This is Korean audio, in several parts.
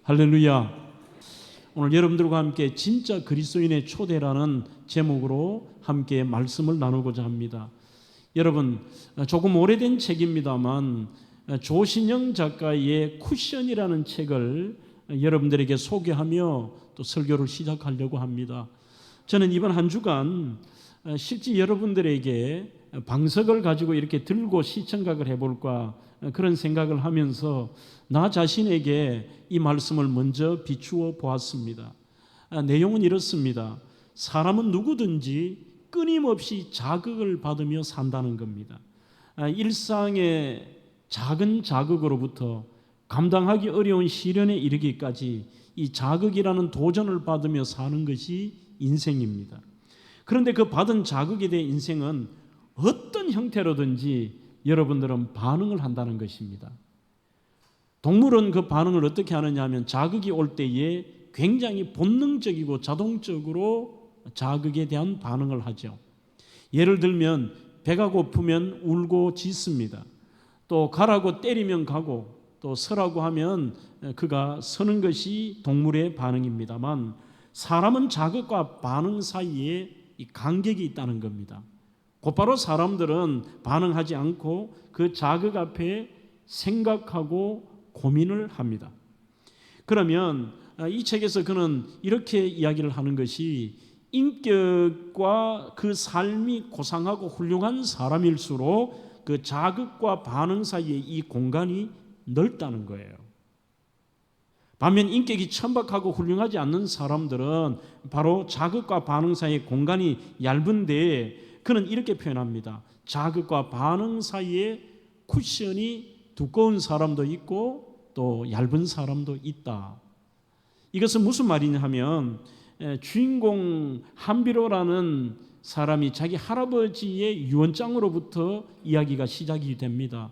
할렐루야. 오늘 여러분들과 함께 진짜 그리스도인의 초대라는 제목으로 함께 말씀을 나누고자 합니다. 여러분, 조금 오래된 책입니다만 조신영 작가의 쿠션이라는 책을 여러분들에게 소개하며 또 설교를 시작하려고 합니다. 저는 이번 한 주간 실제 여러분들에게 방석을 가지고 이렇게 들고 시청각을 해볼까 그런 생각을 하면서 나 자신에게 이 말씀을 먼저 비추어 보았습니다. 내용은 이렇습니다. 사람은 누구든지 끊임없이 자극을 받으며 산다는 겁니다. 일상의 작은 자극으로부터 감당하기 어려운 시련에 이르기까지 이 자극이라는 도전을 받으며 사는 것이 인생입니다. 그런데 그 받은 자극에 대해 인생은 어떤 형태로든지 여러분들은 반응을 한다는 것입니다. 동물은 그 반응을 어떻게 하느냐 하면 자극이 올 때에 굉장히 본능적이고 자동적으로 자극에 대한 반응을 하죠. 예를 들면 배가 고프면 울고 짖습니다. 또 가라고 때리면 가고 또 서라고 하면 그가 서는 것이 동물의 반응입니다만 사람은 자극과 반응 사이에 이 간격이 있다는 겁니다. 곧바로 사람들은 반응하지 않고 그 자극 앞에 생각하고 고민을 합니다. 그러면 이 책에서 그는 이렇게 이야기를 하는 것이 인격과 그 삶이 고상하고 훌륭한 사람일수록 그 자극과 반응 사이에 이 공간이 넓다는 거예요. 반면 인격이 천박하고 훌륭하지 않는 사람들은 바로 자극과 반응 사이의 공간이 얇은데 그는 이렇게 표현합니다. 자극과 반응 사이에 쿠션이 두꺼운 사람도 있고 또 얇은 사람도 있다. 이것은 무슨 말이냐 하면 주인공 한비로라는 사람이 자기 할아버지의 유언장으로부터 이야기가 시작이 됩니다.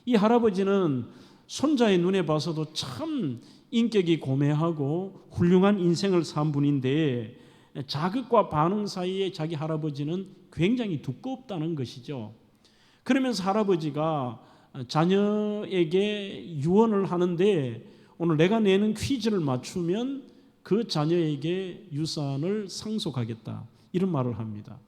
이 할아버지는 손자의 눈에 봐서도 참 인격이 고매하고 훌륭한 인생을 산 분인데 자극과 반응 사이에 자기 할아버지는 굉장히 두껍다는 것이죠. 그러면서 할아버지가 자녀에게 유언을 하는데 오늘 내가 내는 퀴즈를 맞추면 그 자녀에게 유산을 상속하겠다 이런 말을 합니다.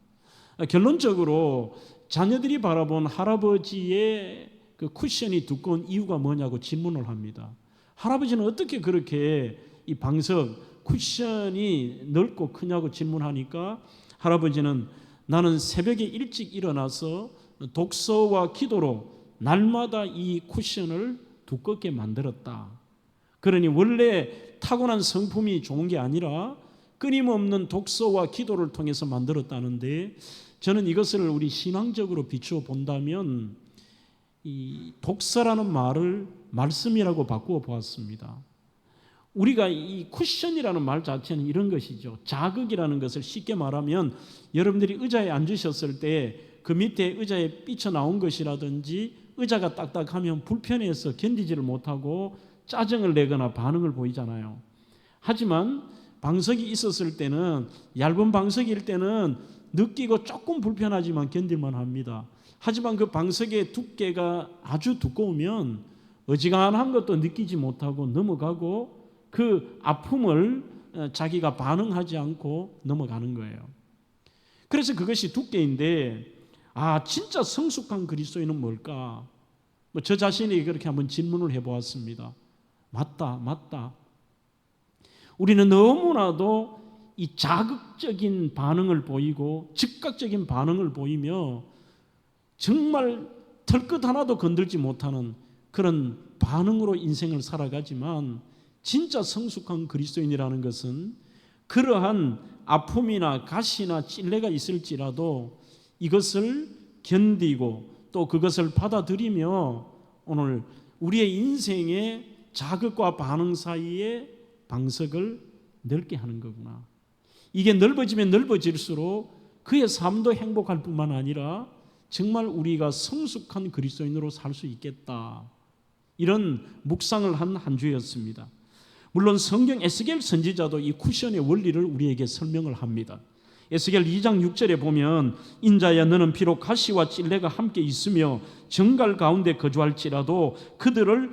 결론적으로 자녀들이 바라본 할아버지의 그 쿠션이 두꺼운 이유가 뭐냐고 질문을 합니다. 할아버지는 어떻게 그렇게 이 방석 쿠션이 넓고 크냐고 질문하니까 할아버지는 나는 새벽에 일찍 일어나서 독서와 기도로 날마다 이 쿠션을 두껍게 만들었다. 그러니 원래 타고난 성품이 좋은 게 아니라 끊임없는 독서와 기도를 통해서 만들었다는데 저는 이것을 우리 신앙적으로 비추어 본다면 이 독서라는 말을 말씀이라고 바꾸어 보았습니다. 우리가 이 쿠션이라는 말 자체는 이런 것이죠. 자극이라는 것을 쉽게 말하면 여러분들이 의자에 앉으셨을 때 그 밑에 의자에 삐쳐나온 것이라든지 의자가 딱딱하면 불편해서 견디지를 못하고 짜증을 내거나 반응을 보이잖아요. 하지만 방석이 있었을 때는 얇은 방석일 때는 느끼고 조금 불편하지만 견딜만 합니다. 하지만 그 방석의 두께가 아주 두꺼우면 어지간한 것도 느끼지 못하고 넘어가고 그 아픔을 자기가 반응하지 않고 넘어가는 거예요. 그래서 그것이 두께인데 진짜 성숙한 그리스도인은 뭘까? 저 자신에게 그렇게 한번 질문을 해보았습니다. 맞다. 우리는 너무나도 이 자극적인 반응을 보이고 즉각적인 반응을 보이며 정말 털끝 하나도 건들지 못하는 그런 반응으로 인생을 살아가지만 진짜 성숙한 그리스도인이라는 것은 그러한 아픔이나 가시나 찔레가 있을지라도 이것을 견디고 또 그것을 받아들이며 오늘 우리의 인생의 자극과 반응 사이에 방석을 넓게 하는 거구나. 이게 넓어지면 넓어질수록 그의 삶도 행복할 뿐만 아니라 정말 우리가 성숙한 그리스도인으로 살 수 있겠다. 이런 묵상을 한 주였습니다. 물론 성경 에스겔 선지자도 이 쿠션의 원리를 우리에게 설명을 합니다. 에스겔 2장 6절에 보면 인자야 너는 비록 가시와 찔레가 함께 있으며 정갈 가운데 거주할지라도 그들을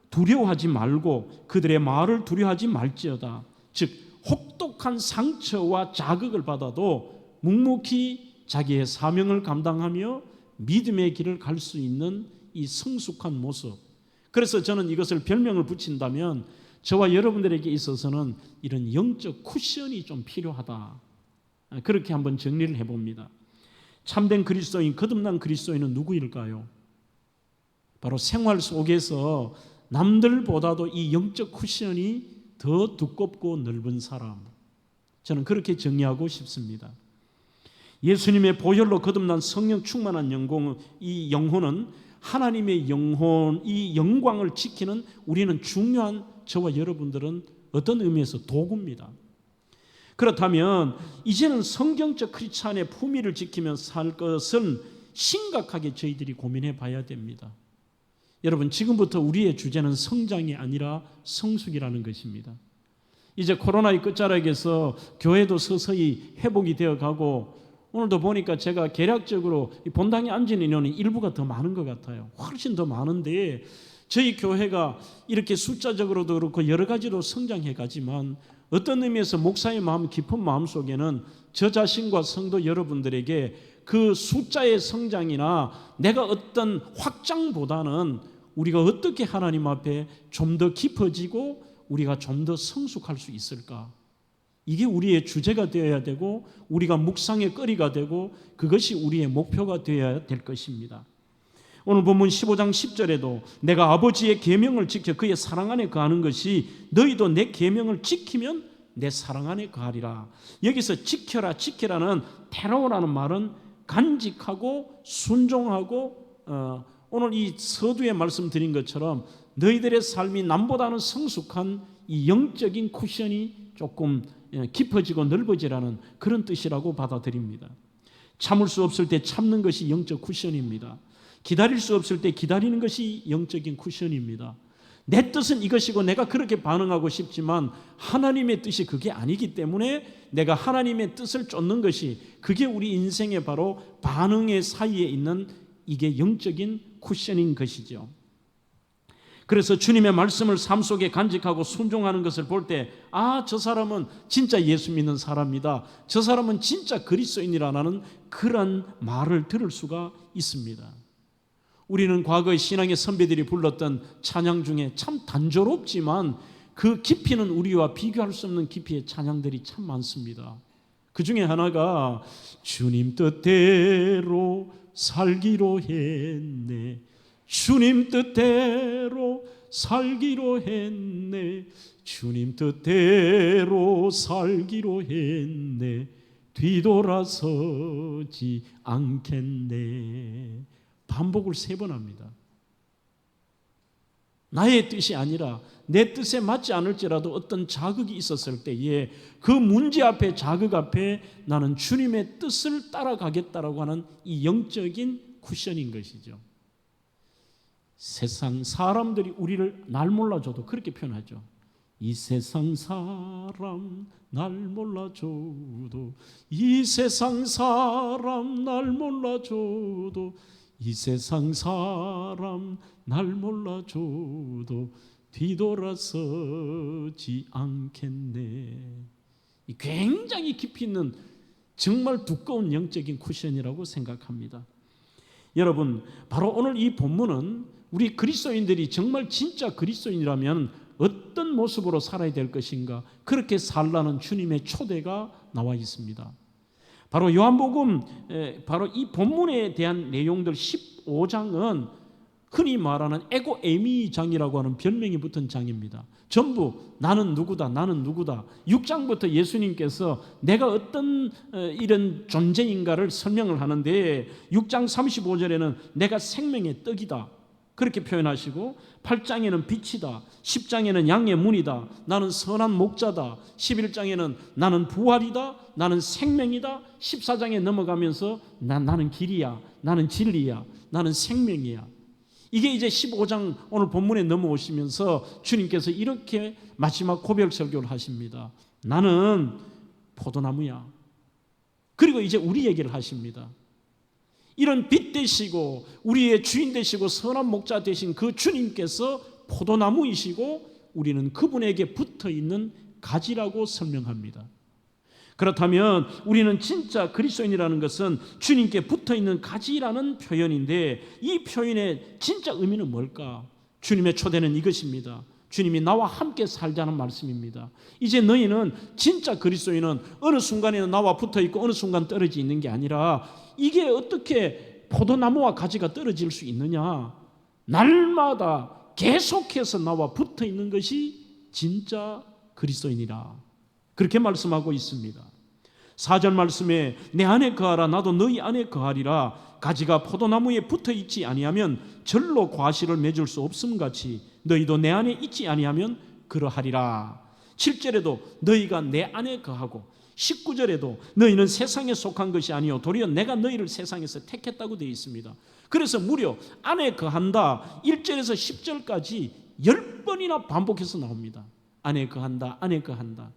두려워하지 말고 그들의 말을 두려워하지 말지어다. 즉 혹독한 상처와 자극을 받아도 묵묵히 자기의 사명을 감당하며 믿음의 길을 갈 수 있는 이 성숙한 모습. 그래서 저는 이것을 별명을 붙인다면 저와 여러분들에게 있어서는 이런 영적 쿠션이 좀 필요하다. 그렇게 한번 정리를 해봅니다. 참된 그리스도인, 거듭난 그리스도인은 누구일까요? 바로 생활 속에서 남들보다도 이 영적 쿠션이 더 두껍고 넓은 사람. 저는 그렇게 정리하고 싶습니다. 예수님의 보혈로 거듭난 성령 충만한 이 영혼은 하나님의 영혼, 이 영광을 지키는 우리는 중요한 저와 여러분들은 어떤 의미에서 도구입니다. 그렇다면 이제는 성경적 크리스찬의 품위를 지키면서 살 것은 심각하게 저희들이 고민해 봐야 됩니다. 여러분, 지금부터 우리의 주제는 성장이 아니라 성숙이라는 것입니다. 이제 코로나의 끝자락에서 교회도 서서히 회복이 되어가고 오늘도 보니까 제가 계략적으로 본당에 앉은 인원이 일부가 더 많은 것 같아요. 훨씬 더 많은데 저희 교회가 이렇게 숫자적으로도 그렇고 여러 가지로 성장해 가지만 어떤 의미에서 목사의 마음 깊은 마음속에는 저 자신과 성도 여러분들에게 그 숫자의 성장이나 내가 어떤 확장보다는 우리가 어떻게 하나님 앞에 좀 더 깊어지고 우리가 좀 더 성숙할 수 있을까? 이게 우리의 주제가 되어야 되고 우리가 묵상의 거리가 되고 그것이 우리의 목표가 되어야 될 것입니다. 오늘 본문 15장 10절에도 내가 아버지의 계명을 지켜 그의 사랑 안에 거하는 것이 너희도 내 계명을 지키면 내 사랑 안에 거하리라. 여기서 지켜라는 테라오라는 말은 간직하고 순종하고 오늘 이 서두에 말씀드린 것처럼 너희들의 삶이 남보다는 성숙한 이 영적인 쿠션이 조금 깊어지고 넓어지라는 그런 뜻이라고 받아들입니다. 참을 수 없을 때 참는 것이 영적 쿠션입니다. 기다릴 수 없을 때 기다리는 것이 영적인 쿠션입니다. 내 뜻은 이것이고 내가 그렇게 반응하고 싶지만 하나님의 뜻이 그게 아니기 때문에 내가 하나님의 뜻을 쫓는 것이 그게 우리 인생의 바로 반응의 사이에 있는 이게 영적인 쿠션인 것이죠. 그래서 주님의 말씀을 삶 속에 간직하고 순종하는 것을 볼 때 저 사람은 진짜 예수 믿는 사람이다. 저 사람은 진짜 그리스도인이라는 그런 말을 들을 수가 있습니다. 우리는 과거의 신앙의 선배들이 불렀던 찬양 중에 참 단조롭지만 그 깊이는 우리와 비교할 수 없는 깊이의 찬양들이 참 많습니다. 그 중에 하나가 주님 뜻대로 살기로 했네. 주님 뜻대로 살기로 했네. 주님 뜻대로 살기로 했네. 뒤돌아서지 않겠네. 반복을 3번 합니다. 나의 뜻이 아니라 내 뜻에 맞지 않을지라도 어떤 자극이 있었을 때에 그 문제 앞에 자극 앞에 나는 주님의 뜻을 따라가겠다라고 하는 이 영적인 쿠션인 것이죠. 세상 사람들이 우리를 날 몰라줘도 그렇게 표현하죠. 이 세상 사람 날 몰라줘도 이 세상 사람 날 몰라줘도 이 세상 사람 날 몰라줘도 뒤돌아서지 않겠네. 굉장히 깊이 있는 정말 두꺼운 영적인 쿠션이라고 생각합니다. 여러분, 바로 오늘 이 본문은 우리 그리스도인들이 정말 진짜 그리스도인이라면 어떤 모습으로 살아야 될 것인가, 그렇게 살라는 주님의 초대가 나와 있습니다. 바로 요한복음 바로 이 본문에 대한 내용들 15장은 흔히 말하는 에고 에미 장이라고 하는 별명이 붙은 장입니다. 전부 나는 누구다, 나는 누구다. 6장부터 예수님께서 내가 어떤 이런 존재인가를 설명을 하는데 6장 35절에는 내가 생명의 떡이다 그렇게 표현하시고 8장에는 빛이다, 10장에는 양의 문이다, 나는 선한 목자다, 11장에는 나는 부활이다, 나는 생명이다, 14장에 넘어가면서 나는 길이야, 나는 진리야, 나는 생명이야. 이게 이제 15장 오늘 본문에 넘어오시면서 주님께서 이렇게 마지막 고백 설교를 하십니다. 나는 포도나무야. 그리고 이제 우리 얘기를 하십니다. 이런 빛 되시고 우리의 주인 되시고 선한 목자 되신 그 주님께서 포도나무이시고 우리는 그분에게 붙어있는 가지라고 설명합니다. 그렇다면 우리는 진짜 그리스도인이라는 것은 주님께 붙어있는 가지라는 표현인데, 이 표현의 진짜 의미는 뭘까? 주님의 초대는 이것입니다. 주님이 나와 함께 살자는 말씀입니다. 이제 너희는 진짜 그리스도인은 어느 순간에는 나와 붙어있고 어느 순간 떨어져 있는 게 아니라, 이게 어떻게 포도나무와 가지가 떨어질 수 있느냐? 날마다 계속해서 나와 붙어있는 것이 진짜 그리스도인이라, 그렇게 말씀하고 있습니다. 4절 말씀에 내 안에 거하라 나도 너희 안에 거하리라. 가지가 포도나무에 붙어있지 아니하면 절로 과실을 맺을 수 없음 같이 너희도 내 안에 있지 아니하면 그러하리라. 7절에도 너희가 내 안에 거하고, 19절에도 너희는 세상에 속한 것이 아니요 도리어 내가 너희를 세상에서 택했다고 되어 있습니다. 그래서 무려 안에 거한다 1절에서 10절까지 10번이나 반복해서 나옵니다. 안에 거한다, 안에 거한다.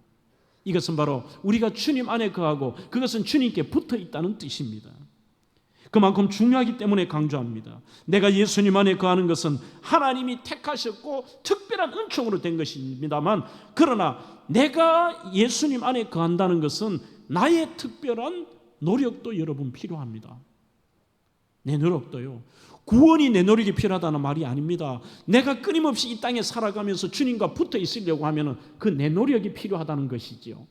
이것은 바로 우리가 주님 안에 거하고 그것은 주님께 붙어 있다는 뜻입니다. 그만큼 중요하기 때문에 강조합니다. 내가 예수님 안에 거하는 것은 하나님이 택하셨고 특별한 은총으로 된 것입니다만, 그러나 내가 예수님 안에 거한다는 것은 나의 특별한 노력도 여러분 필요합니다. 내 노력도요. 구원이 내 노력이 필요하다는 말이 아닙니다. 내가 끊임없이 이 땅에 살아가면서 주님과 붙어 있으려고 하면 그 내 노력이 필요하다는 것이지요.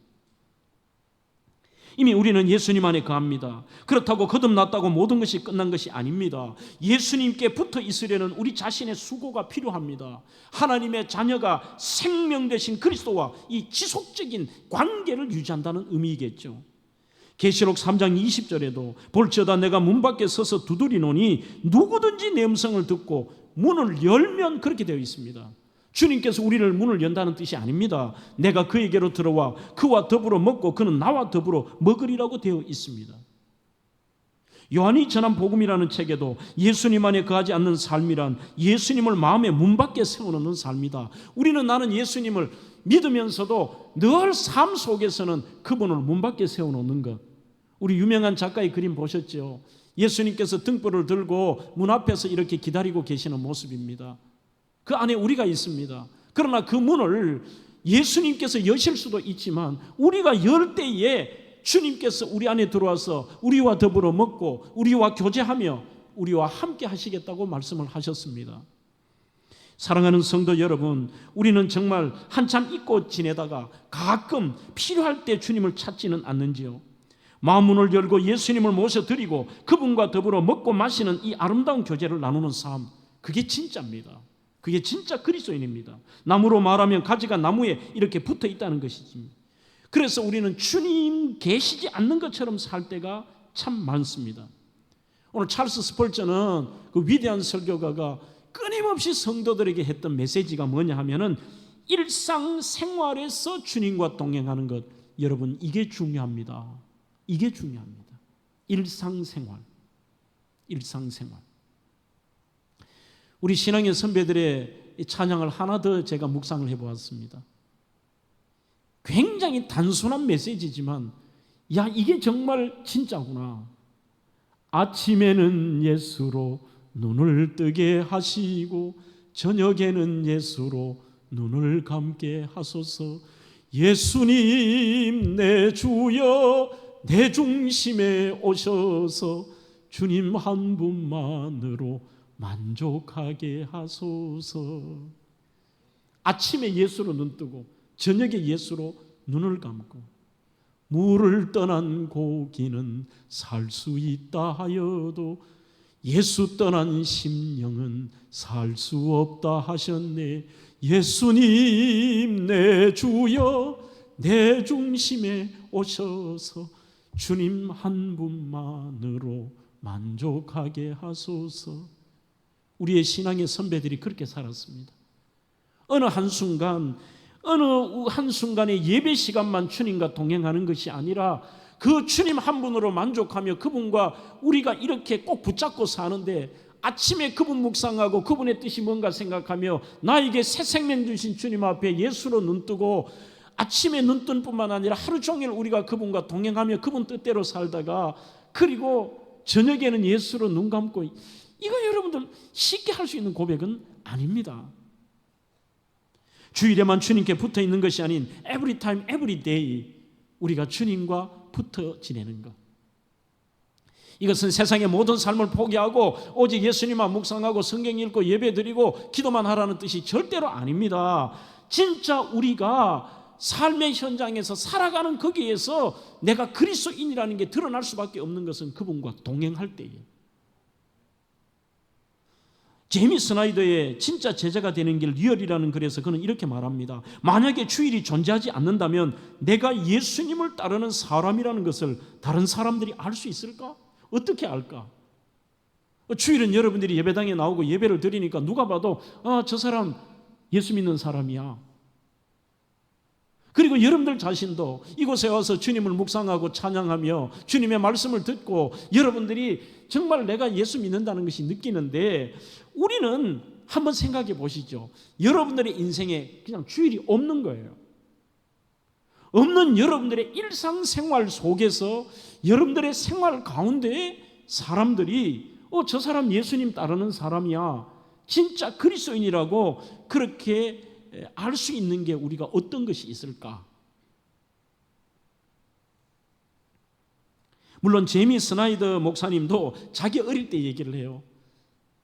이미 우리는 예수님 안에 거합니다. 그렇다고 거듭났다고 모든 것이 끝난 것이 아닙니다. 예수님께 붙어 있으려는 우리 자신의 수고가 필요합니다. 하나님의 자녀가 생명 되신 그리스도와 이 지속적인 관계를 유지한다는 의미이겠죠. 계시록 3장 20절에도 볼지어다 내가 문 밖에 서서 두드리노니 누구든지 내 음성을 듣고 문을 열면, 그렇게 되어 있습니다. 주님께서 우리를 문을 연다는 뜻이 아닙니다. 내가 그에게로 들어와 그와 더불어 먹고 그는 나와 더불어 먹으리라고 되어 있습니다. 요한이 전한 복음이라는 책에도 예수님 안에 거하지 않는 삶이란 예수님을 마음의 문 밖에 세워놓는 삶이다. 우리는 나는 예수님을 믿으면서도 늘 삶 속에서는 그분을 문 밖에 세워놓는 것. 우리 유명한 작가의 그림 보셨죠? 예수님께서 등불을 들고 문 앞에서 이렇게 기다리고 계시는 모습입니다. 그 안에 우리가 있습니다. 그러나 그 문을 예수님께서 여실 수도 있지만 우리가 열 때에 주님께서 우리 안에 들어와서 우리와 더불어 먹고 우리와 교제하며 우리와 함께 하시겠다고 말씀을 하셨습니다. 사랑하는 성도 여러분, 우리는 정말 한참 잊고 지내다가 가끔 필요할 때 주님을 찾지는 않는지요? 마음문을 열고 예수님을 모셔드리고 그분과 더불어 먹고 마시는 이 아름다운 교제를 나누는 삶, 그게 진짜입니다. 그게 진짜 그리스도인입니다. 나무로 말하면 가지가 나무에 이렇게 붙어 있다는 것이지. 그래서 우리는 주님 계시지 않는 것처럼 살 때가 참 많습니다. 오늘 찰스 스펄전은 그 위대한 설교가가 끊임없이 성도들에게 했던 메시지가 뭐냐 하면은 일상생활에서 주님과 동행하는 것. 여러분, 이게 중요합니다. 이게 중요합니다. 일상생활. 우리 신앙의 선배들의 찬양을 하나 더 제가 묵상을 해보았습니다. 굉장히 단순한 메시지지만 야, 이게 정말 진짜구나. 아침에는 예수로 눈을 뜨게 하시고 저녁에는 예수로 눈을 감게 하소서. 예수님 내 주여 내 중심에 오셔서 주님 한 분만으로 만족하게 하소서. 아침에 예수로 눈 뜨고 저녁에 예수로 눈을 감고 물을 떠난 고기는 살 수 있다 하여도 예수 떠난 심령은 살 수 없다 하셨네. 예수님 내 주여 내 중심에 오셔서 주님 한 분만으로 만족하게 하소서. 우리의 신앙의 선배들이 그렇게 살았습니다. 어느 한순간의 예배 시간만 주님과 동행하는 것이 아니라 그 주님 한 분으로 만족하며 그분과 우리가 이렇게 꼭 붙잡고 사는데, 아침에 그분 묵상하고 그분의 뜻이 뭔가 생각하며 나에게 새 생명 주신 주님 앞에 예수로 눈뜨고 아침에 눈뜬 뿐만 아니라 하루 종일 우리가 그분과 동행하며 그분 뜻대로 살다가 그리고 저녁에는 예수로 눈 감고, 이거 여러분들 쉽게 할 수 있는 고백은 아닙니다. 주일에만 주님께 붙어 있는 것이 아닌 every time, every day 우리가 주님과 붙어 지내는 것. 이것은 세상의 모든 삶을 포기하고 오직 예수님만 묵상하고 성경 읽고 예배드리고 기도만 하라는 뜻이 절대로 아닙니다. 진짜 우리가 삶의 현장에서 살아가는 거기에서 내가 그리스도인이라는 게 드러날 수밖에 없는 것은 그분과 동행할 때예요. 제이미 스나이더의 진짜 제자가 되는 길 리얼이라는 글에서 그는 이렇게 말합니다. 만약에 주일이 존재하지 않는다면 내가 예수님을 따르는 사람이라는 것을 다른 사람들이 알 수 있을까? 어떻게 알까? 주일은 여러분들이 예배당에 나오고 예배를 드리니까 누가 봐도 저 사람 예수 믿는 사람이야. 그리고 여러분들 자신도 이곳에 와서 주님을 묵상하고 찬양하며 주님의 말씀을 듣고 여러분들이 정말 내가 예수 믿는다는 것이 느끼는데, 우리는 한번 생각해 보시죠. 여러분들의 인생에 그냥 주일이 없는 거예요. 없는 여러분들의 일상생활 속에서 여러분들의 생활 가운데 사람들이 저 사람 예수님 따르는 사람이야, 진짜 그리스도인이라고 그렇게 알 수 있는 게 우리가 어떤 것이 있을까? 물론 제이미 스나이더 목사님도 자기 어릴 때 얘기를 해요.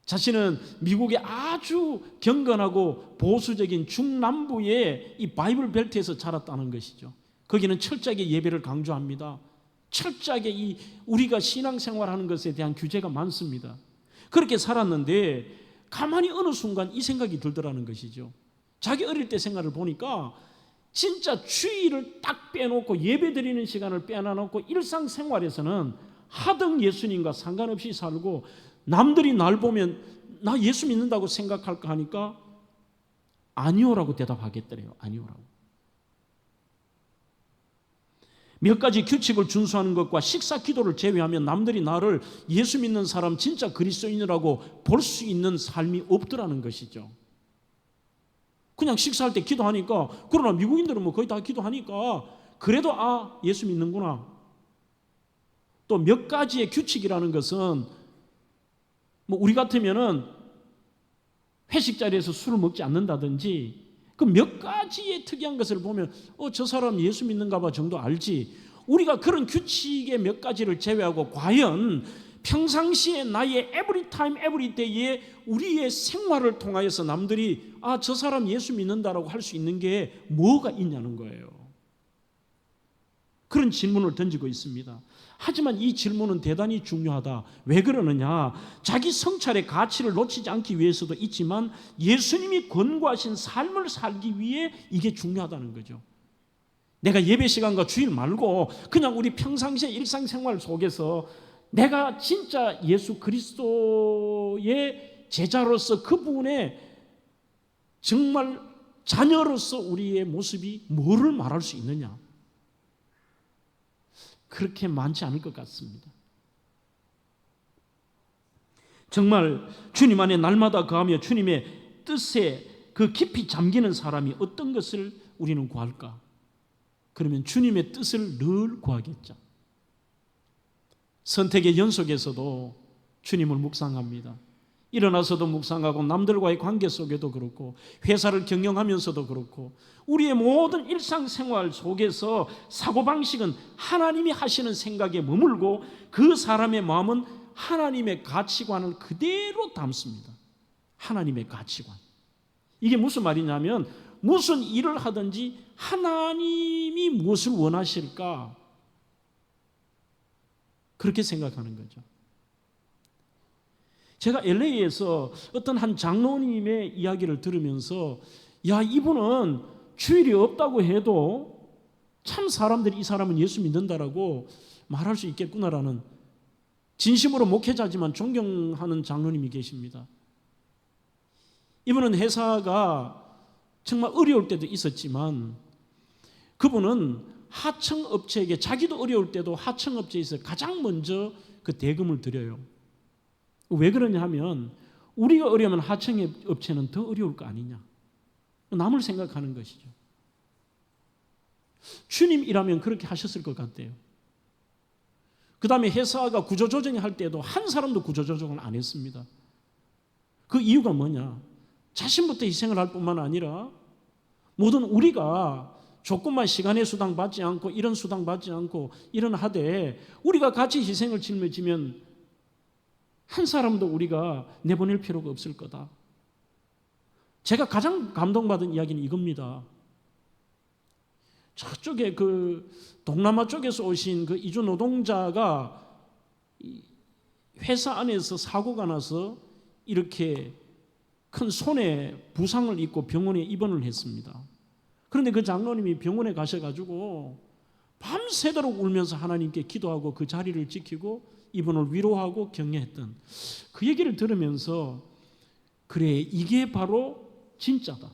자신은 미국의 아주 경건하고 보수적인 중남부의 이 바이블 벨트에서 자랐다는 것이죠. 거기는 철저하게 예배를 강조합니다. 철저하게 이 우리가 신앙생활하는 것에 대한 규제가 많습니다. 그렇게 살았는데 가만히 어느 순간 이 생각이 들더라는 것이죠. 자기 어릴 때 생각을 보니까 진짜 주일을 딱 빼놓고 예배드리는 시간을 빼놔놓고 일상생활에서는 하등 예수님과 상관없이 살고, 남들이 날 보면 나 예수 믿는다고 생각할까 하니까 아니오라고 대답하겠더래요. 아니오라고. 몇 가지 규칙을 준수하는 것과 식사 기도를 제외하면 남들이 나를 예수 믿는 사람, 진짜 그리스도인이라고 볼 수 있는 삶이 없더라는 것이죠. 그냥 식사할 때 기도하니까, 그러나 미국인들은 뭐 거의 다 기도하니까 그래도 예수 믿는구나. 또 몇 가지의 규칙이라는 것은 뭐 우리 같으면은 회식 자리에서 술을 먹지 않는다든지, 그 몇 가지의 특이한 것을 보면 저 사람 예수 믿는가 봐 정도 알지. 우리가 그런 규칙의 몇 가지를 제외하고 과연 평상시에 나의 every time, every day에 우리의 생활을 통하여서 남들이 저 사람 예수 믿는다라고 할 수 있는 게 뭐가 있냐는 거예요. 그런 질문을 던지고 있습니다. 하지만 이 질문은 대단히 중요하다. 왜 그러느냐? 자기 성찰의 가치를 놓치지 않기 위해서도 있지만 예수님이 권고하신 삶을 살기 위해 이게 중요하다는 거죠. 내가 예배 시간과 주일 말고 그냥 우리 평상시의 일상생활 속에서 내가 진짜 예수 그리스도의 제자로서 그분의 정말 자녀로서 우리의 모습이 뭐를 말할 수 있느냐? 그렇게 많지 않을 것 같습니다. 정말 주님 안에 날마다 거하며 주님의 뜻에 그 깊이 잠기는 사람이 어떤 것을 우리는 구할까? 그러면 주님의 뜻을 늘 구하겠죠. 선택의 연속에서도 주님을 묵상합니다. 일어나서도 묵상하고 남들과의 관계 속에도 그렇고 회사를 경영하면서도 그렇고 우리의 모든 일상생활 속에서 사고방식은 하나님이 하시는 생각에 머물고 그 사람의 마음은 하나님의 가치관을 그대로 담습니다. 하나님의 가치관. 이게 무슨 말이냐면 무슨 일을 하든지 하나님이 무엇을 원하실까? 그렇게 생각하는 거죠. 제가 LA에서 어떤 한 장로님의 이야기를 들으면서 이분은 주일이 없다고 해도 참 사람들이 이 사람은 예수 믿는다라고 말할 수 있겠구나라는, 진심으로 목회자지만 존경하는 장로님이 계십니다. 이분은 회사가 정말 어려울 때도 있었지만 그분은 하청업체에게, 자기도 어려울 때도 하청업체에서 가장 먼저 그 대금을 드려요. 왜 그러냐 하면 우리가 어려우면 하청업체는 더 어려울 거 아니냐, 남을 생각하는 것이죠. 주님이라면 그렇게 하셨을 것 같아요. 그 다음에 회사가 구조조정을 할 때도 한 사람도 구조조정을 안 했습니다. 그 이유가 뭐냐? 자신부터 희생을 할 뿐만 아니라 모든 우리가 조금만 시간의 수당 받지 않고 이런 수당 받지 않고 이런 하되 우리가 같이 희생을 짊어지면 한 사람도 우리가 내보낼 필요가 없을 거다. 제가 가장 감동받은 이야기는 이겁니다. 저쪽에 그 동남아 쪽에서 오신 그 이주 노동자가 회사 안에서 사고가 나서 이렇게 큰 손에 부상을 입고 병원에 입원을 했습니다. 그런데 그 장로님이 병원에 가셔가지고 밤새도록 울면서 하나님께 기도하고 그 자리를 지키고 이분을 위로하고 격려했던 그 얘기를 들으면서 그래, 이게 바로 진짜다.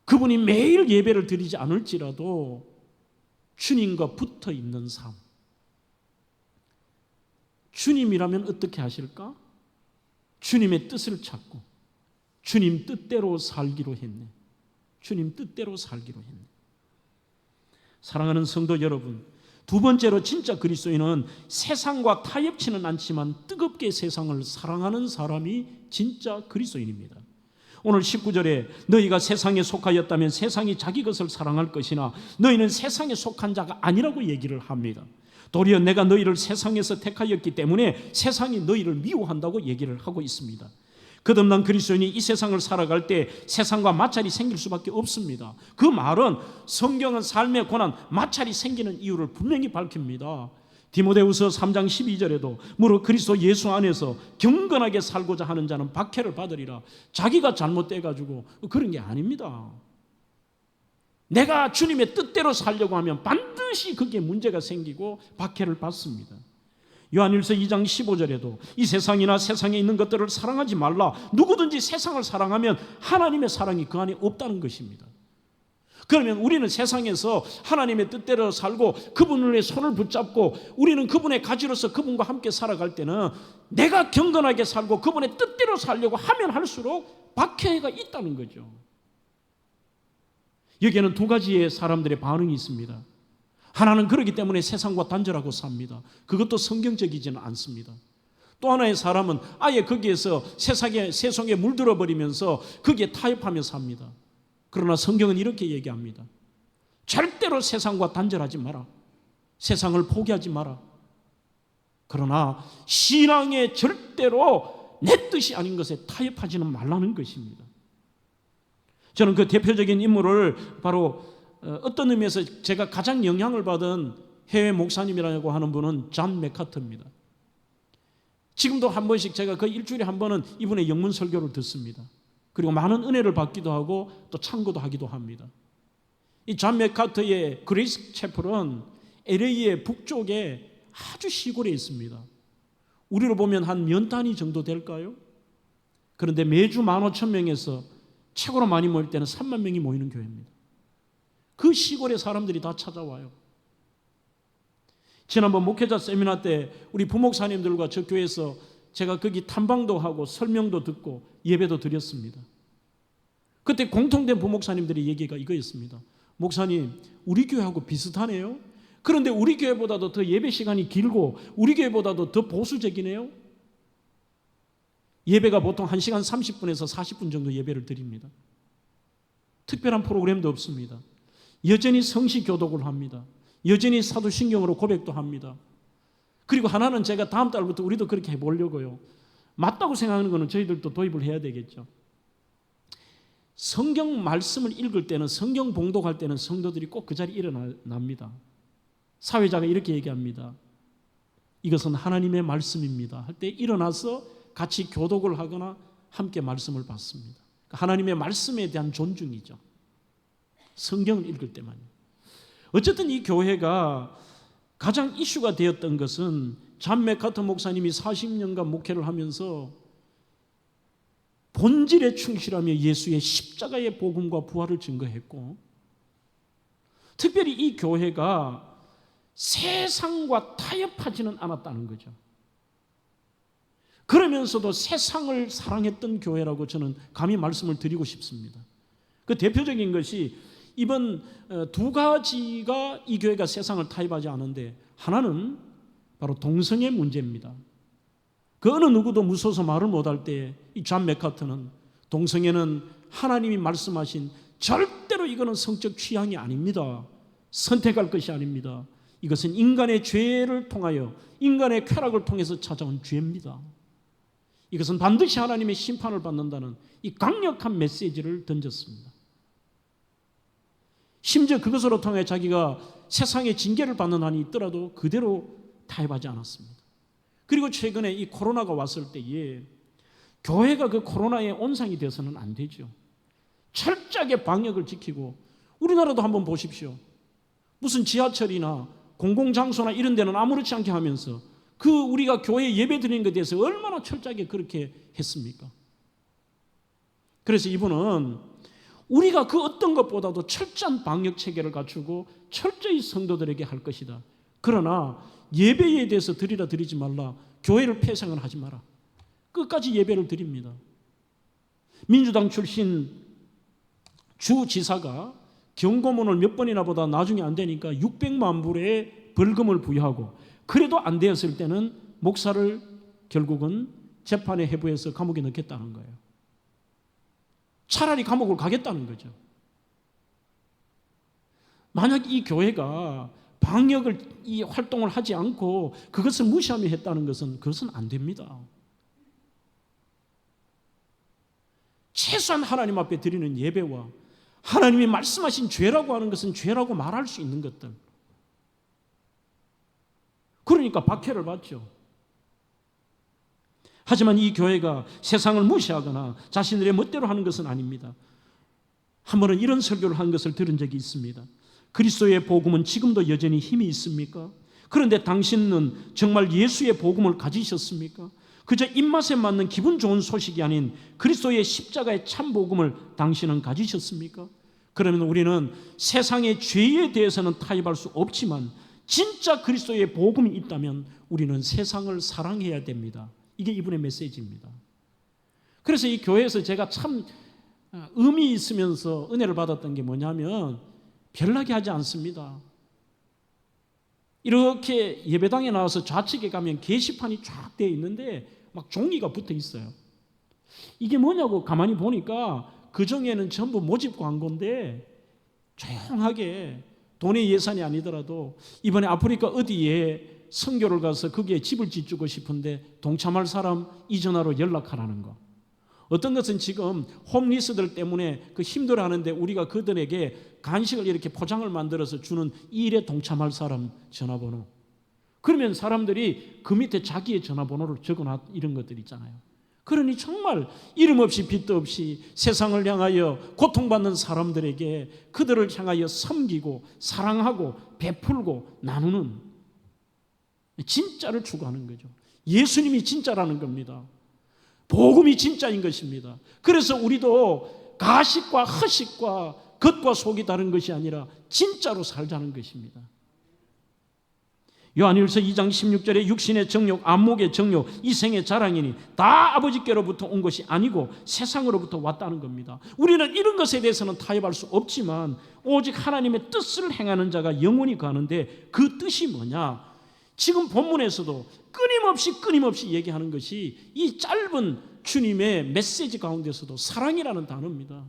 그분이 매일 예배를 드리지 않을지라도 주님과 붙어 있는 삶. 주님이라면 어떻게 하실까? 주님의 뜻을 찾고 주님 뜻대로 살기로 했네. 주님 뜻대로 살기로 했네. 사랑하는 성도 여러분, 두 번째로 진짜 그리스도인은 세상과 타협치는 않지만 뜨겁게 세상을 사랑하는 사람이 진짜 그리스도인입니다. 오늘 19절에 너희가 세상에 속하였다면 세상이 자기 것을 사랑할 것이나 너희는 세상에 속한 자가 아니라고 얘기를 합니다. 도리어 내가 너희를 세상에서 택하였기 때문에 세상이 너희를 미워한다고 얘기를 하고 있습니다. 거듭난 그리스도인이 이 세상을 살아갈 때 세상과 마찰이 생길 수밖에 없습니다. 그 말은 성경은 삶의 고난, 마찰이 생기는 이유를 분명히 밝힙니다. 디모데후서 3장 12절에도 무릇 그리스도 예수 안에서 경건하게 살고자 하는 자는 박해를 받으리라. 자기가 잘못돼가지고 그런 게 아닙니다. 내가 주님의 뜻대로 살려고 하면 반드시 그게 문제가 생기고 박해를 받습니다. 요한일서 2장 15절에도 이 세상이나 세상에 있는 것들을 사랑하지 말라. 누구든지 세상을 사랑하면 하나님의 사랑이 그 안에 없다는 것입니다. 그러면 우리는 세상에서 하나님의 뜻대로 살고 그분의 손을 붙잡고 우리는 그분의 가지로서 그분과 함께 살아갈 때는 내가 경건하게 살고 그분의 뜻대로 살려고 하면 할수록 박해가 있다는 거죠. 여기에는 두 가지의 사람들의 반응이 있습니다. 하나는 그렇기 때문에 세상과 단절하고 삽니다. 그것도 성경적이지는 않습니다. 또 하나의 사람은 아예 거기에서 세상에 물들어 버리면서 거기에 타협하며 삽니다. 그러나 성경은 이렇게 얘기합니다. 절대로 세상과 단절하지 마라. 세상을 포기하지 마라. 그러나 신앙에 절대로 내 뜻이 아닌 것에 타협하지는 말라는 것입니다. 저는 그 대표적인 인물을 바로 어떤 의미에서 제가 가장 영향을 받은 해외 목사님이라고 하는 분은 존 맥카트입니다. 지금도 한 번씩 제가 거의 일주일에 한 번은 이분의 영문 설교를 듣습니다. 그리고 많은 은혜를 받기도 하고 또 참고도 하기도 합니다. 이 존 맥카트의 그레이스 채플은 LA의 북쪽에 아주 시골에 있습니다. 우리로 보면 한 면 단위 정도 될까요? 그런데 매주 15,000명에서 최고로 많이 모일 때는 3만 명이 모이는 교회입니다. 그 시골의 사람들이 다 찾아와요. 지난번 목회자 세미나 때 우리 부목사님들과 저 교회에서 제가 거기 탐방도 하고 설명도 듣고 예배도 드렸습니다. 그때 공통된 부목사님들의 얘기가 이거였습니다. 목사님, 우리 교회하고 비슷하네요. 그런데 우리 교회보다도 더 예배 시간이 길고 우리 교회보다도 더 보수적이네요. 예배가 보통 1시간 30분에서 40분 정도 예배를 드립니다. 특별한 프로그램도 없습니다. 여전히 성시 교독을 합니다. 여전히 사도신경으로 고백도 합니다. 그리고 하나는 제가 다음 달부터 우리도 그렇게 해보려고요. 맞다고 생각하는 것은 저희들도 도입을 해야 되겠죠. 성경 말씀을 읽을 때는, 성경 봉독할 때는 성도들이 꼭 그 자리에 일어납니다. 사회자가 이렇게 얘기합니다. 이것은 하나님의 말씀입니다. 할 때 일어나서 같이 교독을 하거나 함께 말씀을 받습니다. 하나님의 말씀에 대한 존중이죠. 성경을 읽을 때만요. 어쨌든 이 교회가 가장 이슈가 되었던 것은 존 맥카트 목사님이 40년간 목회를 하면서 본질에 충실하며 예수의 십자가의 복음과 부활을 증거했고, 특별히 이 교회가 세상과 타협하지는 않았다는 거죠. 그러면서도 세상을 사랑했던 교회라고 저는 감히 말씀을 드리고 싶습니다. 그 대표적인 것이 이번 두 가지가 이 교회가 세상을 타협하지 않은데, 하나는 바로 동성애 문제입니다. 그 어느 누구도 무서워서 말을 못할 때 이 존 맥카트는 동성애는 하나님이 말씀하신 절대로 이거는 성적 취향이 아닙니다. 선택할 것이 아닙니다. 이것은 인간의 죄를 통하여, 인간의 쾌락을 통해서 찾아온 죄입니다. 이것은 반드시 하나님의 심판을 받는다는 이 강력한 메시지를 던졌습니다. 심지어 그것으로 통해 자기가 세상의 징계를 받는 한이 있더라도 그대로 타협하지 않았습니다. 그리고 최근에 이 코로나가 왔을 때에 교회가 그 코로나의 온상이 되어서는 안 되죠. 철저하게 방역을 지키고, 우리나라도 한번 보십시오. 무슨 지하철이나 공공장소나 이런 데는 아무렇지 않게 하면서 그 우리가 교회에 예배 드리는 것에 대해서 얼마나 철저하게 그렇게 했습니까? 그래서 이분은 우리가 그 어떤 것보다도 철저한 방역 체계를 갖추고 철저히 성도들에게 할 것이다. 그러나 예배에 대해서 드리라 드리지 말라, 교회를 폐쇄는 하지 마라, 끝까지 예배를 드립니다. 민주당 출신 주지사가 경고문을 몇 번이나 보다 나중에 안 되니까 600만 불의 벌금을 부여하고, 그래도 안 되었을 때는 목사를 결국은 재판에 회부해서 감옥에 넣겠다는 거예요. 차라리 감옥을 가겠다는 거죠. 만약 이 교회가 방역을 이 활동을 하지 않고 그것을 무시하며 했다는 것은, 그것은 안 됩니다. 최소한 하나님 앞에 드리는 예배와 하나님이 말씀하신 죄라고 하는 것은 죄라고 말할 수 있는 것들, 그러니까 박해를 받죠. 하지만 이 교회가 세상을 무시하거나 자신들의 멋대로 하는 것은 아닙니다. 한 번은 이런 설교를 한 것을 들은 적이 있습니다. 그리스도의 복음은 지금도 여전히 힘이 있습니까? 그런데 당신은 정말 예수의 복음을 가지셨습니까? 그저 입맛에 맞는 기분 좋은 소식이 아닌 그리스도의 십자가의 참 복음을 당신은 가지셨습니까? 그러면 우리는 세상의 죄에 대해서는 타협할 수 없지만 진짜 그리스도의 복음이 있다면 우리는 세상을 사랑해야 됩니다. 이게 이분의 메시지입니다. 그래서 이 교회에서 제가 참 의미 있으면서 은혜를 받았던 게 뭐냐면, 별나게 하지 않습니다. 이렇게 예배당에 나와서 좌측에 가면 게시판이 쫙 되어 있는데 막 종이가 붙어 있어요. 이게 뭐냐고 가만히 보니까 그 중에는 전부 모집 광고인데, 조용하게 돈의 예산이 아니더라도 이번에 아프리카 어디에 선교를 가서 거기에 집을 짓주고 싶은데 동참할 사람 이 전화로 연락하라는 거. 어떤 것은 지금 홈리스들 때문에 그 힘들어하는데 우리가 그들에게 간식을 이렇게 포장을 만들어서 주는 이 일에 동참할 사람 전화번호. 그러면 사람들이 그 밑에 자기의 전화번호를 적어놔, 이런 것들 있잖아요. 그러니 정말 이름 없이 빚도 없이 세상을 향하여 고통받는 사람들에게 그들을 향하여 섬기고 사랑하고 베풀고 나누는, 진짜를 추구하는 거죠. 예수님이 진짜라는 겁니다. 복음이 진짜인 것입니다. 그래서 우리도 가식과 허식과 겉과 속이 다른 것이 아니라 진짜로 살자는 것입니다. 요한일서 2장 16절에 육신의 정욕, 안목의 정욕, 이생의 자랑이니 다 아버지께로부터 온 것이 아니고 세상으로부터 왔다는 겁니다. 우리는 이런 것에 대해서는 타협할 수 없지만 오직 하나님의 뜻을 행하는 자가 영원히 가는데, 그 뜻이 뭐냐? 지금 본문에서도 끊임없이 얘기하는 것이 이 짧은 주님의 메시지 가운데서도 사랑이라는 단어입니다.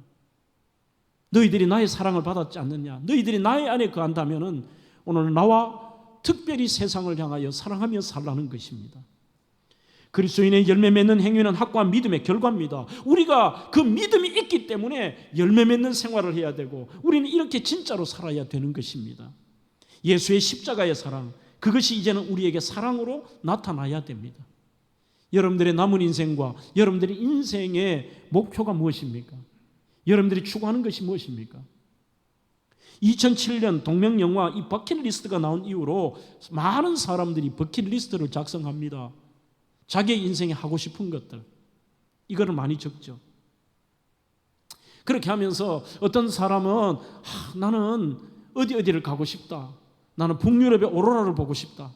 너희들이 나의 사랑을 받았지 않느냐? 너희들이 나의 안에 거한다면은 오늘 나와 특별히 세상을 향하여 사랑하며 살라는 것입니다. 그리스도인의 열매 맺는 행위는 확고한 믿음의 결과입니다. 우리가 그 믿음이 있기 때문에 열매 맺는 생활을 해야 되고 우리는 이렇게 진짜로 살아야 되는 것입니다. 예수의 십자가의 사랑, 그것이 이제는 우리에게 사랑으로 나타나야 됩니다. 여러분들의 남은 인생과 여러분들의 인생의 목표가 무엇입니까? 여러분들이 추구하는 것이 무엇입니까? 2007년 동명영화 이 버킷리스트가 나온 이후로 많은 사람들이 버킷리스트를 작성합니다. 자기의 인생에 하고 싶은 것들, 이거를 많이 적죠. 그렇게 하면서 어떤 사람은 나는 어디를 가고 싶다. 나는 북유럽의 오로라를 보고 싶다.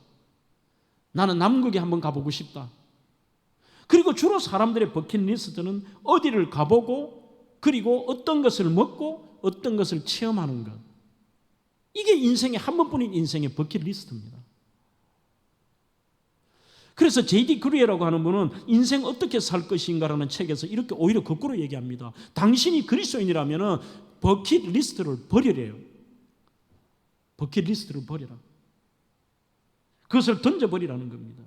나는 남극에 한번 가보고 싶다. 그리고 주로 사람들의 버킷리스트는 어디를 가보고 그리고 어떤 것을 먹고 어떤 것을 체험하는 것. 이게 인생의 한 번뿐인 인생의 버킷리스트입니다. 그래서 J.D. 그리어라고 하는 분은 인생 어떻게 살 것인가라는 책에서 이렇게 오히려 거꾸로 얘기합니다. 당신이 그리스도인이라면 버킷리스트를 버리래요. 버킷리스트를 버려라. 그것을 던져버리라는 겁니다.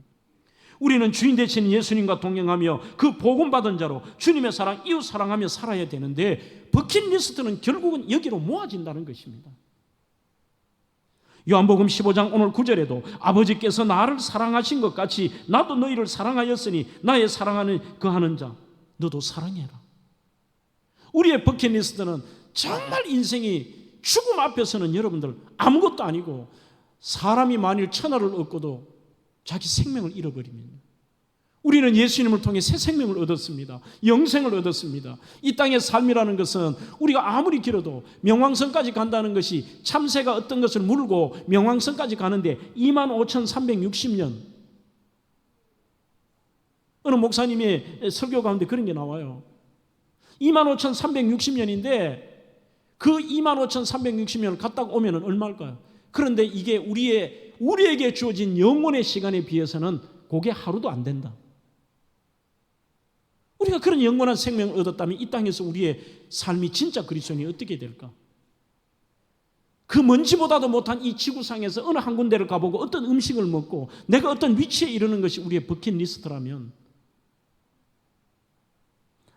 우리는 주인 되신 예수님과 동행하며 그 복음받은 자로 주님의 사랑, 이웃 사랑하며 살아야 되는데 버킷리스트는 결국은 여기로 모아진다는 것입니다. 요한복음 15장 오늘 9절에도 아버지께서 나를 사랑하신 것 같이 나도 너희를 사랑하였으니 나의 사랑하는 거하는 자 너도 사랑해라. 우리의 버킷리스트는 정말 인생이 죽음 앞에서는 여러분들 아무것도 아니고 사람이 만일 천하를 얻고도 자기 생명을 잃어버리면 우리는 예수님을 통해 새 생명을 얻었습니다. 영생을 얻었습니다. 이 땅의 삶이라는 것은 우리가 아무리 길어도 명왕성까지 간다는 것이 참새가 어떤 것을 물고 명왕성까지 가는데 25,360년 어느 목사님의 설교 가운데 그런 게 나와요. 25,360년인데 그 25,360년을 갔다 오면 얼마일까요? 그런데 이게 우리에게 주어진 영원의 시간에 비해서는 그게 하루도 안 된다. 우리가 그런 영원한 생명을 얻었다면 이 땅에서 우리의 삶이 진짜 그리스도인이 어떻게 될까? 그 먼지보다도 못한 이 지구상에서 어느 한 군데를 가보고 어떤 음식을 먹고 내가 어떤 위치에 이르는 것이 우리의 버킷리스트라면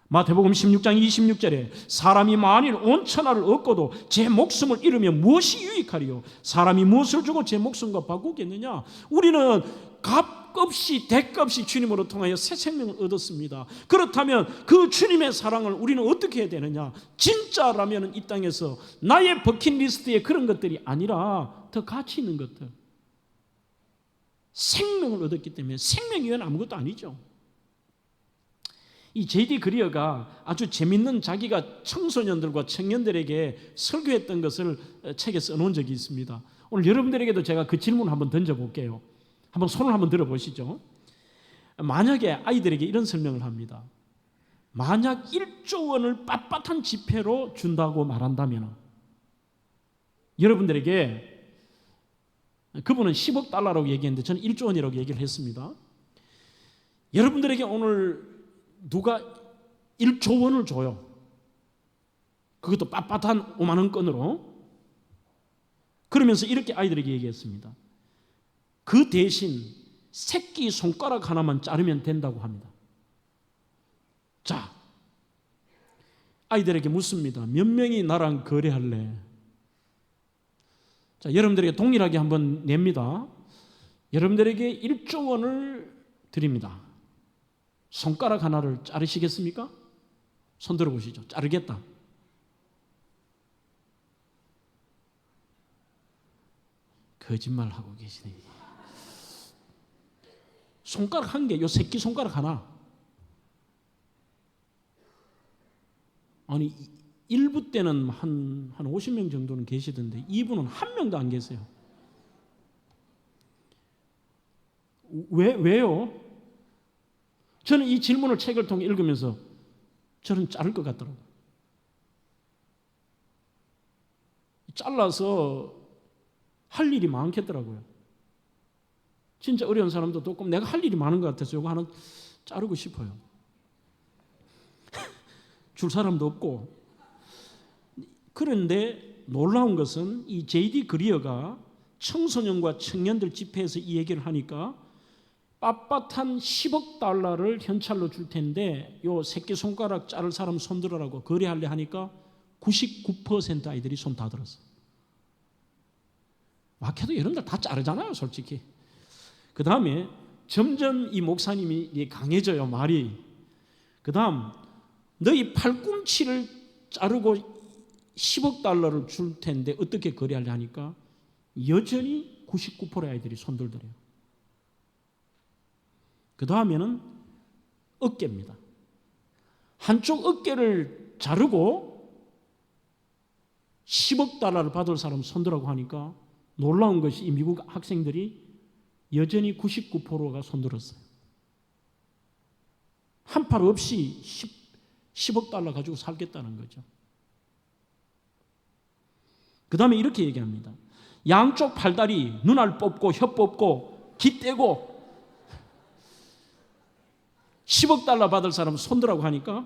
마태복음 16장 26절에 사람이 만일 온 천하를 얻고도 제 목숨을 잃으면 무엇이 유익하리요? 사람이 무엇을 주고 제 목숨과 바꾸겠느냐? 우리는 값없이 대값이 주님으로 통하여 새 생명을 얻었습니다. 그렇다면 그 주님의 사랑을 우리는 어떻게 해야 되느냐? 진짜라면 이 땅에서 나의 버킷리스트에 그런 것들이 아니라 더 가치 있는 것들, 생명을 얻었기 때문에 생명 이외에는 아무것도 아니죠. 이 J.D. 그리어가 아주 재밌는 자기가 청소년들과 청년들에게 설교했던 것을 책에 써놓은 적이 있습니다. 오늘 여러분들에게도 제가 그 질문을 한번 던져볼게요. 한번 손을 한번 들어보시죠. 만약에 아이들에게 이런 설명을 합니다. 만약 1조 원을 빳빳한 지폐로 준다고 말한다면 여러분들에게 그분은 10억 달러라고 얘기했는데 저는 1조 원이라고 얘기를 했습니다. 여러분들에게 오늘 누가 1조 원을 줘요. 그것도 빳빳한 5만 원권으로. 그러면서 이렇게 아이들에게 얘기했습니다. 그 대신 새끼 손가락 하나만 자르면 된다고 합니다. 자, 아이들에게 묻습니다. 몇 명이 나랑 거래할래? 자, 여러분들에게 동일하게 한번 냅니다. 여러분들에게 1조 원을 드립니다. 손가락 하나를 자르시겠습니까? 손 들어보시죠. 자르겠다. 거짓말하고 계시네. 손가락 한 개, 요 새끼 손가락 하나. 아니 1부 때는 한 50명 정도는 계시던데 2부는 한 명도 안 계세요. 왜요? 저는 이 질문을 책을 통해 읽으면서 저는 자를 것 같더라고요. 잘라서 할 일이 많겠더라고요. 진짜 어려운 사람도 조금 내가 할 일이 많은 것 같아서 이거 하나 자르고 싶어요. 줄 사람도 없고. 그런데 놀라운 것은 이 J.D. 그리어가 청소년과 청년들 집회에서 이 얘기를 하니까 빳빳한 10억 달러를 현찰로 줄 텐데 요 새끼손가락 자를 사람 손들어라고 거래할래 하니까 99% 아이들이 손 다 들었어. 막혀도 여러분들 다 자르잖아요, 솔직히. 그 다음에 점점 이 목사님이 강해져요, 말이. 그 다음 너희 팔꿈치를 자르고 10억 달러를 줄 텐데 어떻게 거래할래 하니까 여전히 99%의 아이들이 손 들더래요. 그 다음에는 어깨입니다. 한쪽 어깨를 자르고 10억 달러를 받을 사람 손들라고 하니까 놀라운 것이 이 미국 학생들이 여전히 99%가 손들었어요. 한 팔 없이 10억 달러 가지고 살겠다는 거죠. 그 다음에 이렇게 얘기합니다. 양쪽 팔다리 눈알 뽑고 혀 뽑고 귀 떼고 10억 달러 받을 사람 손들라고 하니까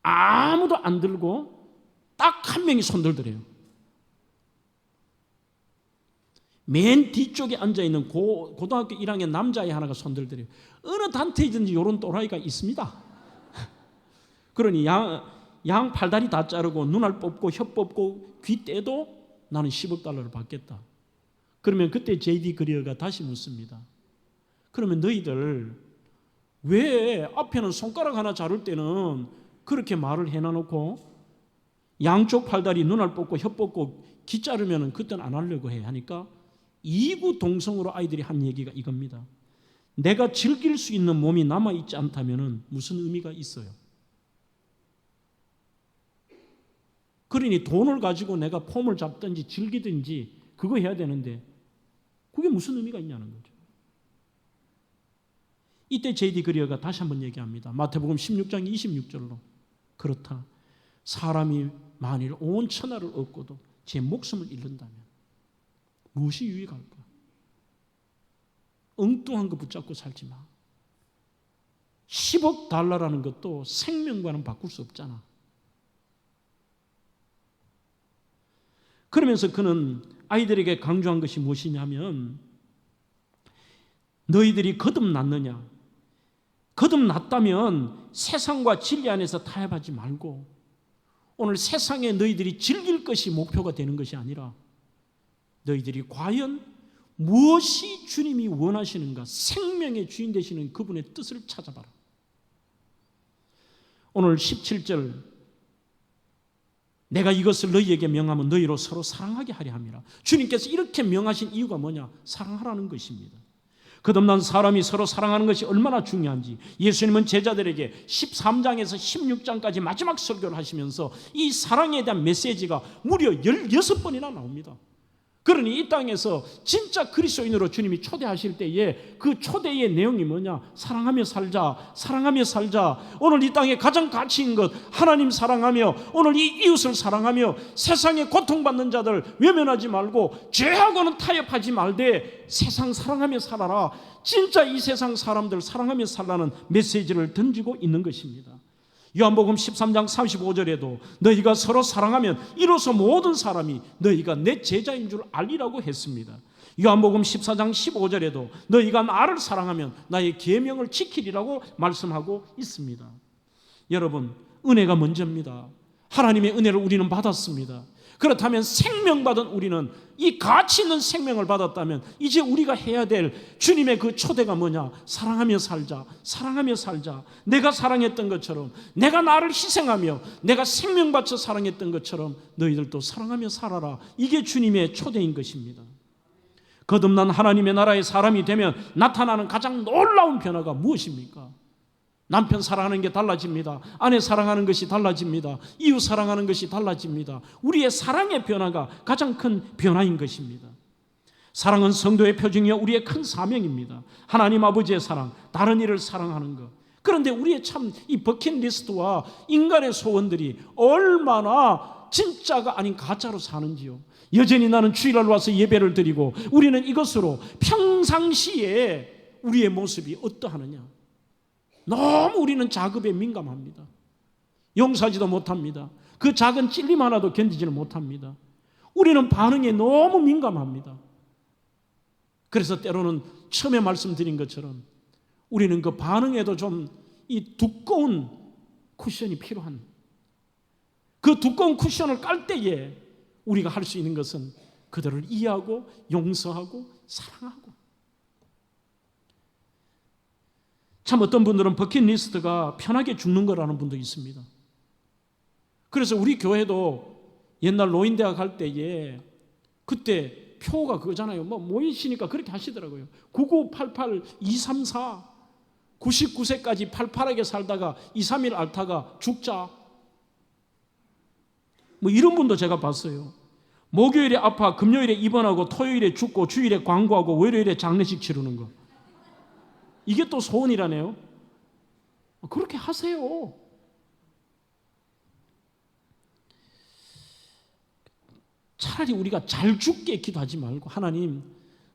아무도 안 들고 딱 한 명이 손들더래요. 맨 뒤쪽에 앉아있는 고등학교 1학년 남자애 하나가 손들더래요. 어느 단체이든지 이런 또라이가 있습니다. 그러니 양 팔다리 다 자르고 눈알 뽑고 혀 뽑고 귀 떼도 나는 10억 달러를 받겠다. 그러면 그때 J.D. 그리어가 다시 묻습니다. 그러면 너희들 왜 앞에는 손가락 하나 자를 때는 그렇게 말을 해놔놓고 양쪽 팔다리 눈알 뽑고 혀 뽑고 귀 자르면 그때는 안 하려고 해 하니까 이구동성으로 아이들이 한 얘기가 이겁니다. 내가 즐길 수 있는 몸이 남아있지 않다면 무슨 의미가 있어요? 그러니 돈을 가지고 내가 폼을 잡든지 즐기든지 그거 해야 되는데 그게 무슨 의미가 있냐는 거죠. 이때 J.D. 그리어가 다시 한번 얘기합니다. 마태복음 16장 26절로 그렇다. 사람이 만일 온 천하를 얻고도 제 목숨을 잃는다면 무엇이 유익할까? 엉뚱한 거 붙잡고 살지 마. 10억 달러라는 것도 생명과는 바꿀 수 없잖아. 그러면서 그는 아이들에게 강조한 것이 무엇이냐면 너희들이 거듭났느냐? 거듭났다면 세상과 진리 안에서 타협하지 말고 오늘 세상에 너희들이 즐길 것이 목표가 되는 것이 아니라 너희들이 과연 무엇이 주님이 원하시는가? 생명의 주인 되시는 그분의 뜻을 찾아봐라. 오늘 17절 내가 이것을 너희에게 명하면 너희로 서로 사랑하게 하려 함이라. 주님께서 이렇게 명하신 이유가 뭐냐? 사랑하라는 것입니다. 거듭난 사람이 서로 사랑하는 것이 얼마나 중요한지 예수님은 제자들에게 13장에서 16장까지 마지막 설교를 하시면서 이 사랑에 대한 메시지가 무려 16번이나 나옵니다. 그러니 이 땅에서 진짜 그리스도인으로 주님이 초대하실 때에 그 초대의 내용이 뭐냐? 사랑하며 살자, 사랑하며 살자. 오늘 이 땅에 가장 가치 있는 것 하나님 사랑하며 오늘 이 이웃을 사랑하며 세상에 고통받는 자들 외면하지 말고 죄하고는 타협하지 말되 세상 사랑하며 살아라. 진짜 이 세상 사람들 사랑하며 살라는 메시지를 던지고 있는 것입니다. 요한복음 13장 35절에도 너희가 서로 사랑하면 이로써 모든 사람이 너희가 내 제자인 줄 알리라고 했습니다. 요한복음 14장 15절에도 너희가 나를 사랑하면 나의 계명을 지키리라고 말씀하고 있습니다. 여러분, 은혜가 먼저입니다. 하나님의 은혜를 우리는 받았습니다. 그렇다면 생명받은 우리는 이 가치 있는 생명을 받았다면 이제 우리가 해야 될 주님의 그 초대가 뭐냐? 사랑하며 살자, 사랑하며 살자. 내가 사랑했던 것처럼 내가 나를 희생하며 내가 생명 바쳐 사랑했던 것처럼 너희들도 사랑하며 살아라. 이게 주님의 초대인 것입니다. 거듭난 하나님의 나라의 사람이 되면 나타나는 가장 놀라운 변화가 무엇입니까? 남편 사랑하는 게 달라집니다. 아내 사랑하는 것이 달라집니다. 이웃 사랑하는 것이 달라집니다. 우리의 사랑의 변화가 가장 큰 변화인 것입니다. 사랑은 성도의 표징이요 우리의 큰 사명입니다. 하나님 아버지의 사랑, 다른 이를 사랑하는 것. 그런데 우리의 참 이 버킷리스트와 인간의 소원들이 얼마나 진짜가 아닌 가짜로 사는지요. 여전히 나는 주일날 와서 예배를 드리고 우리는 이것으로 평상시에 우리의 모습이 어떠하느냐. 너무 우리는 자급에 민감합니다. 용서하지도 못합니다. 그 작은 찔림 하나도 견디지를 못합니다. 우리는 반응에 너무 민감합니다. 그래서 때로는 처음에 말씀드린 것처럼 우리는 그 반응에도 좀 이 두꺼운 쿠션이 필요한, 그 두꺼운 쿠션을 깔 때에 우리가 할 수 있는 것은 그들을 이해하고 용서하고 사랑하고. 참 어떤 분들은 버킷리스트가 편하게 죽는 거라는 분도 있습니다. 그래서 우리 교회도 옛날 노인대학 할 때에 그때 표가 그거잖아요. 뭐 모이시니까 그렇게 하시더라고요. 9988 234 99세까지 팔팔하게 살다가 2, 3일 앓다가 죽자. 뭐 이런 분도 제가 봤어요. 목요일에 아파 금요일에 입원하고 토요일에 죽고 주일에 광고하고 월요일에 장례식 치르는 거. 이게 또 소원이라네요. 그렇게 하세요. 차라리 우리가 잘 죽게 기도하지 말고, 하나님,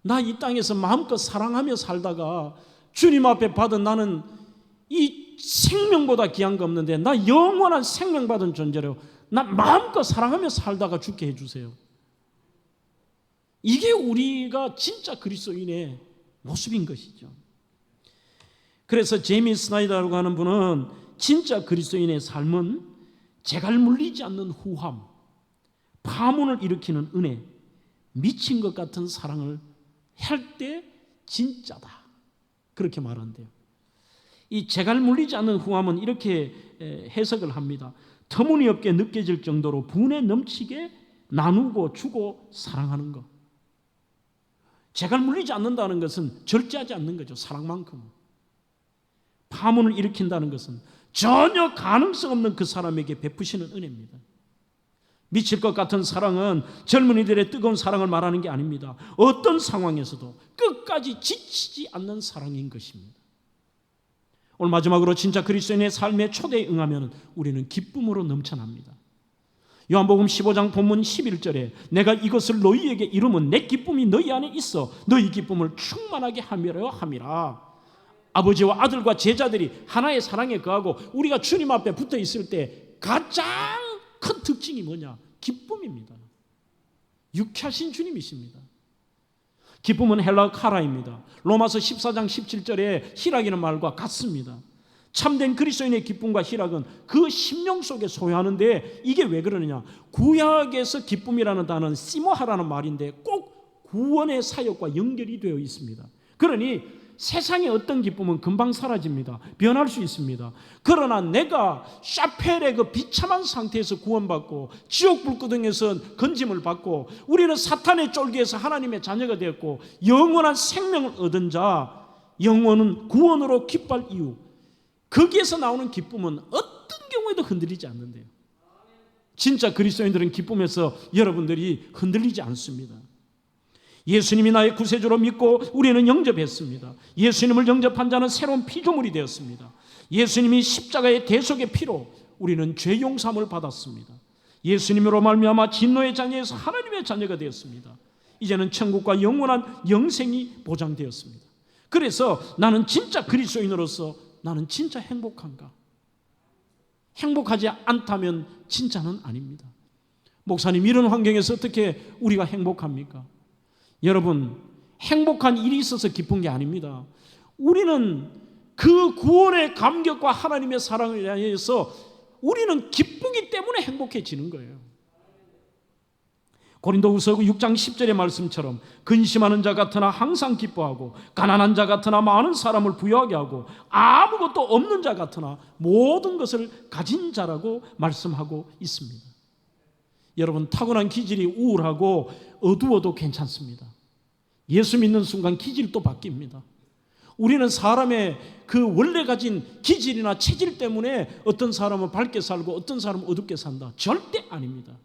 나 이 땅에서 마음껏 사랑하며 살다가 주님 앞에 받은 나는 이 생명보다 귀한 거 없는데 나 영원한 생명 받은 존재로 나 마음껏 사랑하며 살다가 죽게 해주세요. 이게 우리가 진짜 그리스도인의 모습인 것이죠. 그래서 제이미 스나이더라고 하는 분은 진짜 그리스도인의 삶은 재갈 물리지 않는 후함, 파문을 일으키는 은혜, 미친 것 같은 사랑을 할 때 진짜다, 그렇게 말한대요. 이 재갈 물리지 않는 후함은 이렇게 해석을 합니다. 터무니없게 느껴질 정도로 분에 넘치게 나누고 주고 사랑하는 것. 재갈 물리지 않는다는 것은 절제하지 않는 거죠. 사랑만큼. 파문을 일으킨다는 것은 전혀 가능성 없는 그 사람에게 베푸시는 은혜입니다. 미칠 것 같은 사랑은 젊은이들의 뜨거운 사랑을 말하는 게 아닙니다. 어떤 상황에서도 끝까지 지치지 않는 사랑인 것입니다. 오늘 마지막으로 진짜 그리스도인의 삶의 초대에 응하면 우리는 기쁨으로 넘쳐납니다. 요한복음 15장 본문 11절에 내가 이것을 너희에게 이루면 내 기쁨이 너희 안에 있어 너희 기쁨을 충만하게 하려 함이라. 아버지와 아들과 제자들이 하나의 사랑에 거하고 우리가 주님 앞에 붙어 있을 때 가장 큰 특징이 뭐냐? 기쁨입니다. 유쾌하신 주님이십니다. 기쁨은 헬라 카라입니다. 로마서 14장 17절에 희락이라는 말과 같습니다. 참된 그리스도인의 기쁨과 희락은 그 심령 속에 소유하는데, 이게 왜 그러느냐? 구약에서 기쁨이라는 단어는 시모하라는 말인데 꼭 구원의 사역과 연결이 되어 있습니다. 그러니 세상의 어떤 기쁨은 금방 사라집니다. 변할 수 있습니다. 그러나 내가 샤펠의 그 비참한 상태에서 구원받고 지옥 불구덩이에서 건짐을 받고 우리는 사탄의 쫄기에서 하나님의 자녀가 되었고 영원한 생명을 얻은 자, 영원은 구원으로 기뻐할 이유, 거기에서 나오는 기쁨은 어떤 경우에도 흔들리지 않는데요. 진짜 그리스도인들은 기쁨에서 여러분들이 흔들리지 않습니다. 예수님이 나의 구세주로 믿고 우리는 영접했습니다. 예수님을 영접한 자는 새로운 피조물이 되었습니다. 예수님이 십자가의 대속의 피로 우리는 죄 용서함을 받았습니다. 예수님으로 말미암아 진노의 자녀에서 하나님의 자녀가 되었습니다. 이제는 천국과 영원한 영생이 보장되었습니다. 그래서 나는 진짜 그리스도인으로서 나는 진짜 행복한가? 행복하지 않다면 진짜는 아닙니다. 목사님, 이런 환경에서 어떻게 우리가 행복합니까? 여러분, 행복한 일이 있어서 기쁜 게 아닙니다. 우리는 그 구원의 감격과 하나님의 사랑을 위해서 우리는 기쁘기 때문에 행복해지는 거예요. 고린도후서 6장 10절의 말씀처럼 근심하는 자 같으나 항상 기뻐하고 가난한 자 같으나 많은 사람을 부유하게 하고 아무것도 없는 자 같으나 모든 것을 가진 자라고 말씀하고 있습니다. 여러분, 타고난 기질이 우울하고 어두워도 괜찮습니다. 예수 믿는 순간 기질이 또 바뀝니다. 우리는 사람의 그 원래 가진 기질이나 체질 때문에 어떤 사람은 밝게 살고 어떤 사람은 어둡게 산다. 절대 아닙니다.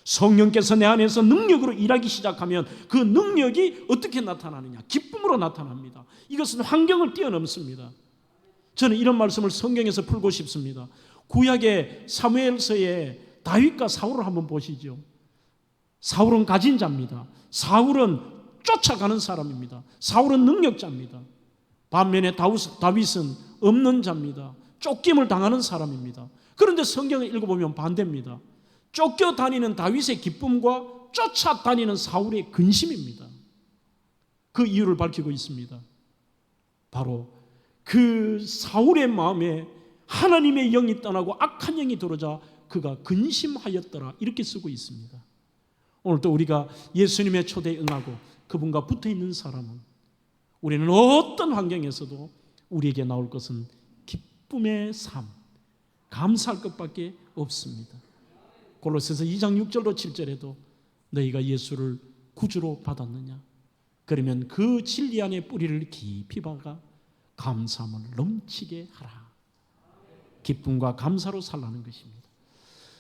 성령께서 내 안에서 능력으로 일하기 시작하면 그 능력이 어떻게 나타나느냐? 기쁨으로 나타납니다. 이것은 환경을 뛰어넘습니다. 저는 이런 말씀을 성경에서 풀고 싶습니다. 구약의 사무엘서에 다윗과 사울을 한번 보시죠. 사울은 가진 자입니다. 사울은 쫓아가는 사람입니다. 사울은 능력자입니다. 반면에 다윗은 없는 자입니다. 쫓김을 당하는 사람입니다. 그런데 성경을 읽어보면 반대입니다. 쫓겨다니는 다윗의 기쁨과 쫓아다니는 사울의 근심입니다. 그 이유를 밝히고 있습니다. 바로 그 사울의 마음에 하나님의 영이 떠나고 악한 영이 들어오자 그가 근심하였더라, 이렇게 쓰고 있습니다. 오늘도 우리가 예수님의 초대에 응하고 그분과 붙어있는 사람은 우리는 어떤 환경에서도 우리에게 나올 것은 기쁨의 삶, 감사할 것밖에 없습니다. 골로새서 2장 6절로 7절에도 너희가 예수를 구주로 받았느냐? 그러면 그 진리 안에 뿌리를 깊이 박아 감사함을 넘치게 하라. 기쁨과 감사로 살라는 것입니다.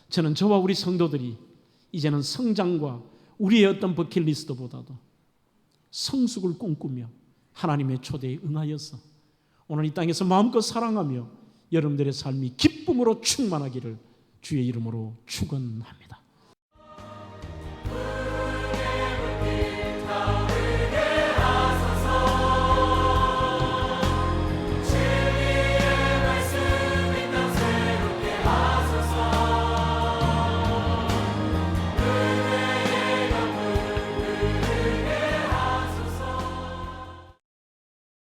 저는 저와 우리 성도들이 이제는 성장과 우리의 어떤 버킷리스트보다도 성숙을 꿈꾸며 하나님의 초대에 응하여서 오늘 이 땅에서 마음껏 사랑하며 여러분들의 삶이 기쁨으로 충만하기를 주의 이름으로 축원합니다.